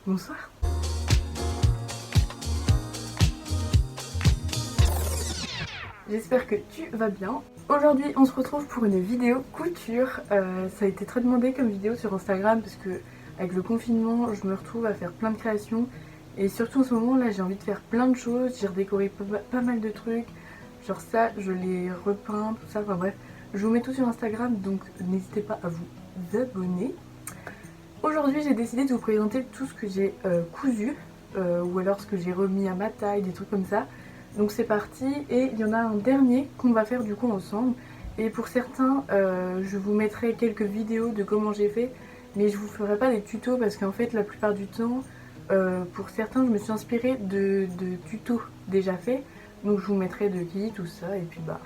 Bonsoir. J'espère que tu vas bien. Aujourd'hui on se retrouve pour une vidéo couture. Ça a été très demandé comme vidéo sur Instagram parce que avec le confinement je me retrouve à faire plein de créations. Et surtout en ce moment là j'ai envie de faire plein de choses. J'ai redécoré pas mal de trucs. Genre ça je l'ai repeint, tout ça, enfin bref. Je vous mets tout sur Instagram donc n'hésitez pas à vous abonner. Aujourd'hui j'ai décidé de vous présenter tout ce que j'ai cousu. Ou alors ce que j'ai remis à ma taille, des trucs comme ça. Donc c'est parti, et il y en a un dernier qu'on va faire du coup ensemble. Et pour certains, je vous mettrai quelques vidéos de comment j'ai fait, mais je vous ferai pas des tutos parce qu'en fait la plupart du temps, pour certains je me suis inspirée de tutos déjà faits. Donc je vous mettrai de qui, tout ça, et puis bah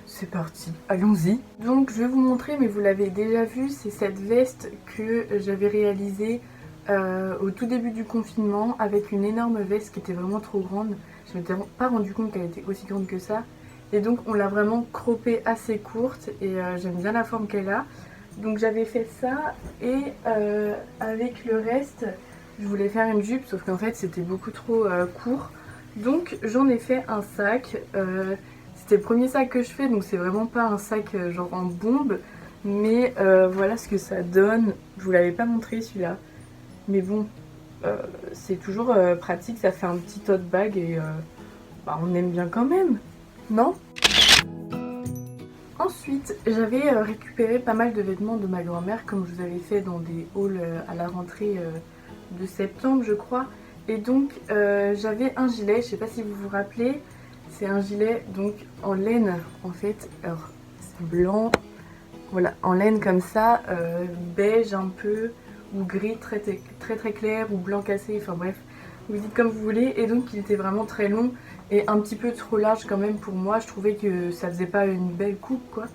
c'est parti, allons-y. Donc je vais vous montrer, mais vous l'avez déjà vu, c'est cette veste que j'avais réalisée au tout début du confinement avec une énorme veste qui était vraiment trop grande. Je m'étais pas rendu compte qu'elle était aussi grande que ça. Et donc on l'a vraiment croppée assez courte et j'aime bien la forme qu'elle a. Donc j'avais fait ça et avec le reste, je voulais faire une jupe sauf qu'en fait c'était beaucoup trop court. Donc j'en ai fait un sac. C'était le premier sac que je fais, donc c'est vraiment pas un sac genre en bombe. Mais voilà ce que ça donne. Je vous l'avais pas montré celui-là. Mais bon, c'est toujours pratique, ça fait un petit tote bag et bah, on aime bien quand même, non? Ensuite, j'avais récupéré pas mal de vêtements de ma grand-mère comme je vous avais fait dans des hauls à la rentrée de septembre je crois. Et donc j'avais un gilet, je sais pas si vous vous rappelez, c'est un gilet donc en laine en fait, alors c'est blanc, voilà, en laine comme ça, beige un peu, ou gris très clair, ou blanc cassé, enfin bref, vous dites comme vous voulez. Et donc il était vraiment très long et un petit peu trop large quand même pour moi, je trouvais que ça faisait pas une belle coupe quoi.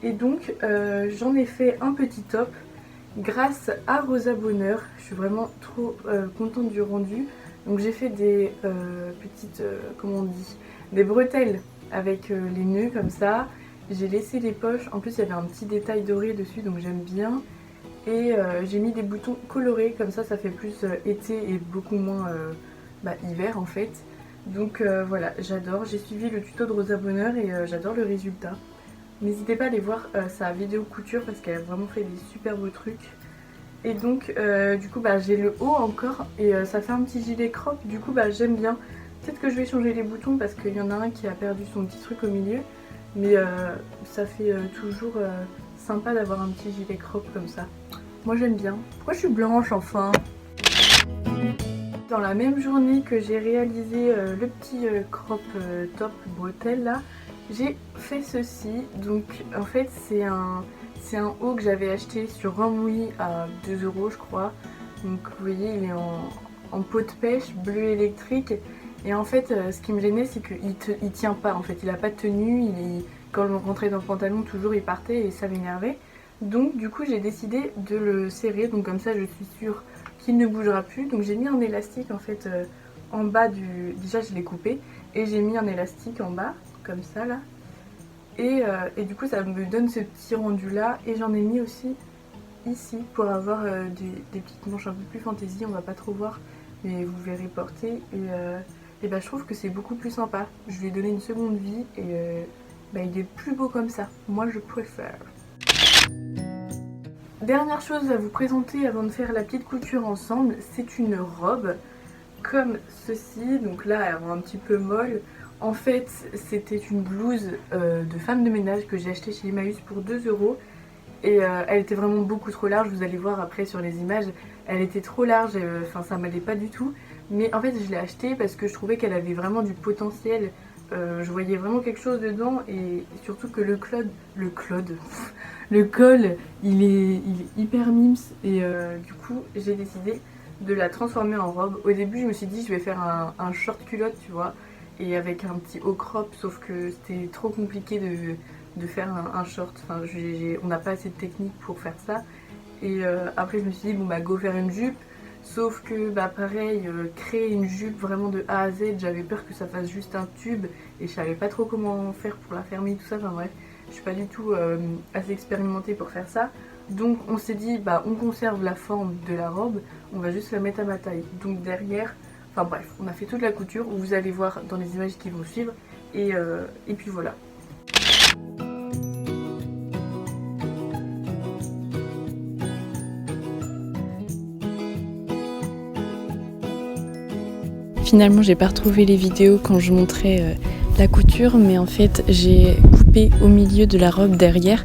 Et donc j'en ai fait un petit top grâce à Rosa Bonheur, je suis vraiment trop contente du rendu. Donc j'ai fait des petites, comment on dit, des bretelles avec les nœuds comme ça. J'ai laissé les poches, en plus il y avait un petit détail doré dessus donc j'aime bien. Et j'ai mis des boutons colorés, comme ça fait plus été et beaucoup moins hiver en fait. Donc voilà, j'adore, j'ai suivi le tuto de Rosa Bonheur et j'adore le résultat. N'hésitez pas à aller voir sa vidéo couture parce qu'elle a vraiment fait des super beaux trucs. Et donc du coup j'ai le haut encore et ça fait un petit gilet crop, du coup j'aime bien. Peut-être que je vais changer les boutons parce qu'il y en a un qui a perdu son petit truc au milieu. Mais ça fait toujours sympa d'avoir un petit gilet crop comme ça. Moi j'aime bien. Pourquoi je suis blanche enfin? Dans la même journée que j'ai réalisé le petit crop top bretelle là, j'ai fait ceci. Donc en fait c'est un haut que j'avais acheté sur Rambouillet à 2 € je crois. Donc vous voyez il est en peau de pêche bleu électrique. Et en fait ce qui me gênait c'est qu'il tient pas en fait, il a pas de tenue, quand on rentrait dans le pantalon toujours il partait et ça m'énervait. Donc du coup j'ai décidé de le serrer, donc comme ça je suis sûre qu'il ne bougera plus. Donc j'ai mis un élastique en fait en bas du... Déjà je l'ai coupé et j'ai mis un élastique en bas, comme ça là. Et du coup ça me donne ce petit rendu là. Et j'en ai mis aussi ici pour avoir des petites manches un peu plus fantaisie, on va pas trop voir mais vous verrez porter. Et je trouve que c'est beaucoup plus sympa. Je lui ai donné une seconde vie et il est plus beau comme ça. Moi je préfère. Dernière chose à vous présenter avant de faire la petite couture ensemble, c'est une robe comme ceci. Donc là elle rend un petit peu molle. En fait c'était une blouse de femme de ménage que j'ai achetée chez Emmaüs pour 2 € et elle était vraiment beaucoup trop large. Vous allez voir après sur les images, elle était trop large, enfin ça m'allait pas du tout. Mais en fait je l'ai achetée parce que je trouvais qu'elle avait vraiment du potentiel. Je voyais vraiment quelque chose dedans et surtout que le col il est hyper mims et du coup j'ai décidé de la transformer en robe. Au début je me suis dit je vais faire un short culotte tu vois, et avec un petit haut crop, sauf que c'était trop compliqué de faire un short, enfin, on n'a pas assez de technique pour faire ça. Et après je me suis dit bon go faire une jupe. Sauf que pareil, créer une jupe vraiment de A à Z, j'avais peur que ça fasse juste un tube et je savais pas trop comment faire pour la fermer tout ça, enfin bref, je suis pas du tout assez expérimentée pour faire ça. Donc on s'est dit bah on conserve la forme de la robe, on va juste la mettre à ma taille. Donc derrière, enfin bref, on a fait toute la couture, vous allez voir dans les images qui vont suivre et puis voilà. Finalement j'ai pas retrouvé les vidéos quand je montrais la couture, mais en fait j'ai coupé au milieu de la robe derrière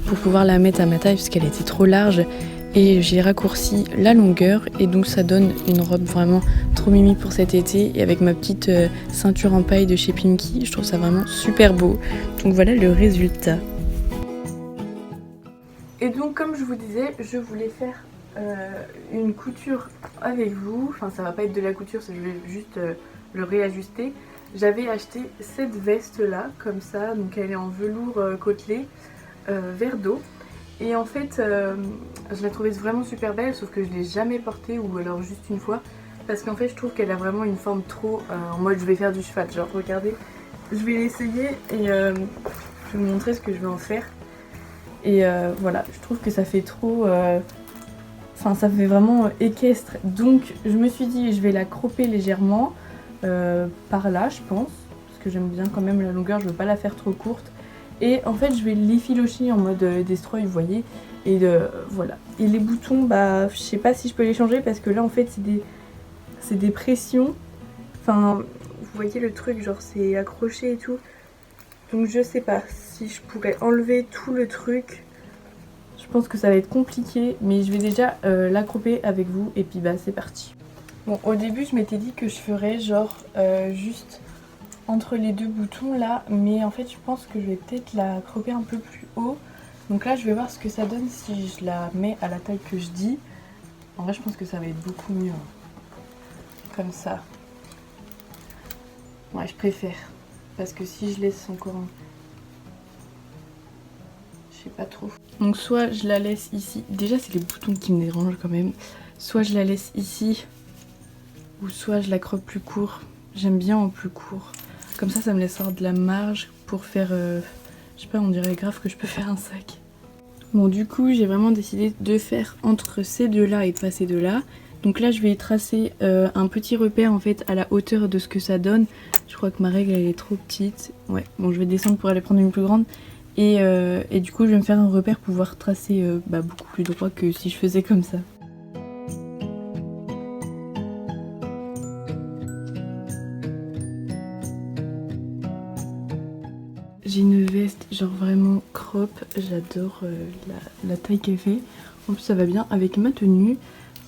pour pouvoir la mettre à ma taille parce qu'elle était trop large, et j'ai raccourci la longueur et donc ça donne une robe vraiment trop mimi pour cet été, et avec ma petite ceinture en paille de chez Pinky, je trouve ça vraiment super beau. Donc voilà le résultat. Et donc comme je vous disais, je voulais faire une couture avec vous, enfin ça va pas être de la couture, je vais juste le réajuster. J'avais acheté cette veste là comme ça, donc elle est en velours côtelé vert d'eau, et en fait je la trouvais vraiment super belle, sauf que je l'ai jamais portée, ou alors juste une fois, parce qu'en fait je trouve qu'elle a vraiment une forme trop en mode je vais faire du cheval, genre regardez, je vais l'essayer et je vais vous montrer ce que je vais en faire. Et voilà, je trouve que ça fait trop... Enfin, ça fait vraiment équestre. Donc, je me suis dit, je vais la cropper légèrement par là, je pense. Parce que j'aime bien quand même la longueur, je veux pas la faire trop courte. Et en fait, je vais l'effilocher en mode destroy, vous voyez. Et voilà. Et les boutons, bah, je sais pas si je peux les changer parce que là, en fait, c'est des pressions. Enfin, vous voyez le truc, genre c'est accroché et tout. Donc, je sais pas si je pourrais enlever tout le truc. Je pense que ça va être compliqué, mais je vais déjà l'accroper avec vous et puis bah c'est parti. Bon, au début je m'étais dit que je ferais genre juste entre les deux boutons là, mais en fait je pense que je vais peut-être la croper un peu plus haut. Donc là je vais voir ce que ça donne si je la mets à la taille que je dis. En vrai je pense que ça va être beaucoup mieux comme ça. Ouais, je préfère, parce que si je laisse encore un... je sais pas trop. Donc soit je la laisse ici, déjà c'est les boutons qui me dérangent quand même, soit je la laisse ici, ou soit je la croppe plus court. J'aime bien en plus court, comme ça me laissera de la marge pour faire, je sais pas, on dirait grave que je peux faire un sac. Bon, du coup j'ai vraiment décidé de faire entre ces deux là et pas ces deux là. Donc là je vais tracer un petit repère en fait à la hauteur de ce que ça donne. Je crois que ma règle elle est trop petite, ouais, bon je vais descendre pour aller prendre une plus grande. Et du coup je vais me faire un repère pour pouvoir tracer beaucoup plus droit que si je faisais comme ça. J'ai une veste genre vraiment crop, j'adore la taille qu'elle fait. En plus ça va bien avec ma tenue.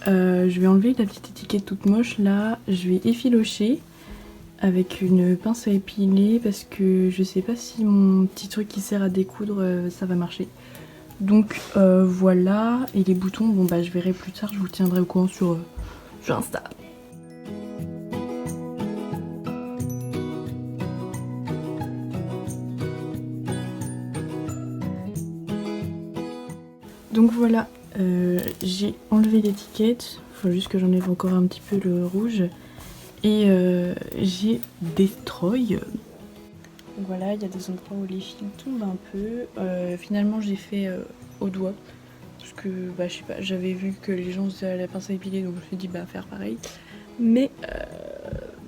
Je vais enlever la petite étiquette toute moche là, je vais effilocher avec une pince à épiler parce que je sais pas si mon petit truc qui sert à découdre ça va marcher. Donc voilà, et les boutons, bon bah je verrai plus tard, je vous tiendrai au courant sur Insta. Donc voilà, j'ai enlevé l'étiquette, il faut juste que j'enlève encore un petit peu le rouge. Et j'ai destroy. Voilà, il y a des endroits où les fils tombent un peu. Finalement j'ai fait au doigt. Parce que bah je sais pas, j'avais vu que les gens faisaient à la pince à épiler, donc je me suis dit bah faire pareil. Mais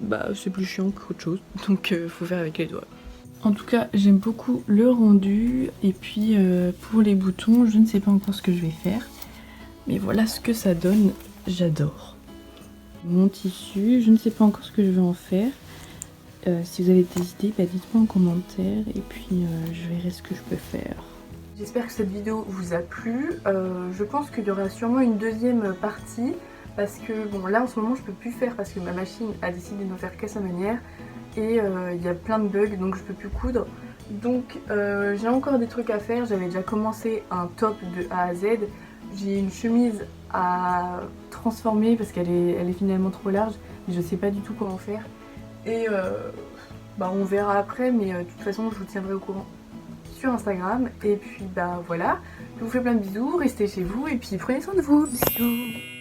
bah c'est plus chiant qu'autre chose, donc faut faire avec les doigts. En tout cas j'aime beaucoup le rendu. Et puis pour les boutons, je ne sais pas encore ce que je vais faire. Mais voilà ce que ça donne, j'adore. Mon tissu, je ne sais pas encore ce que je vais en faire. Si vous avez des idées, bah dites-moi en commentaire et puis je verrai ce que je peux faire. J'espère que cette vidéo vous a plu. Je pense qu'il y aura sûrement une deuxième partie parce que bon là en ce moment je peux plus faire parce que ma machine a décidé de ne faire qu'à sa manière et il y a plein de bugs donc je peux plus coudre. Donc j'ai encore des trucs à faire. J'avais déjà commencé un top de A à Z. J'ai une chemise à transformer parce qu'elle est finalement trop large, mais je sais pas du tout comment faire. Et bah on verra après, mais de toute façon je vous tiendrai au courant sur Instagram. Et puis bah voilà, je vous fais plein de bisous, restez chez vous et puis prenez soin de vous. Bisous.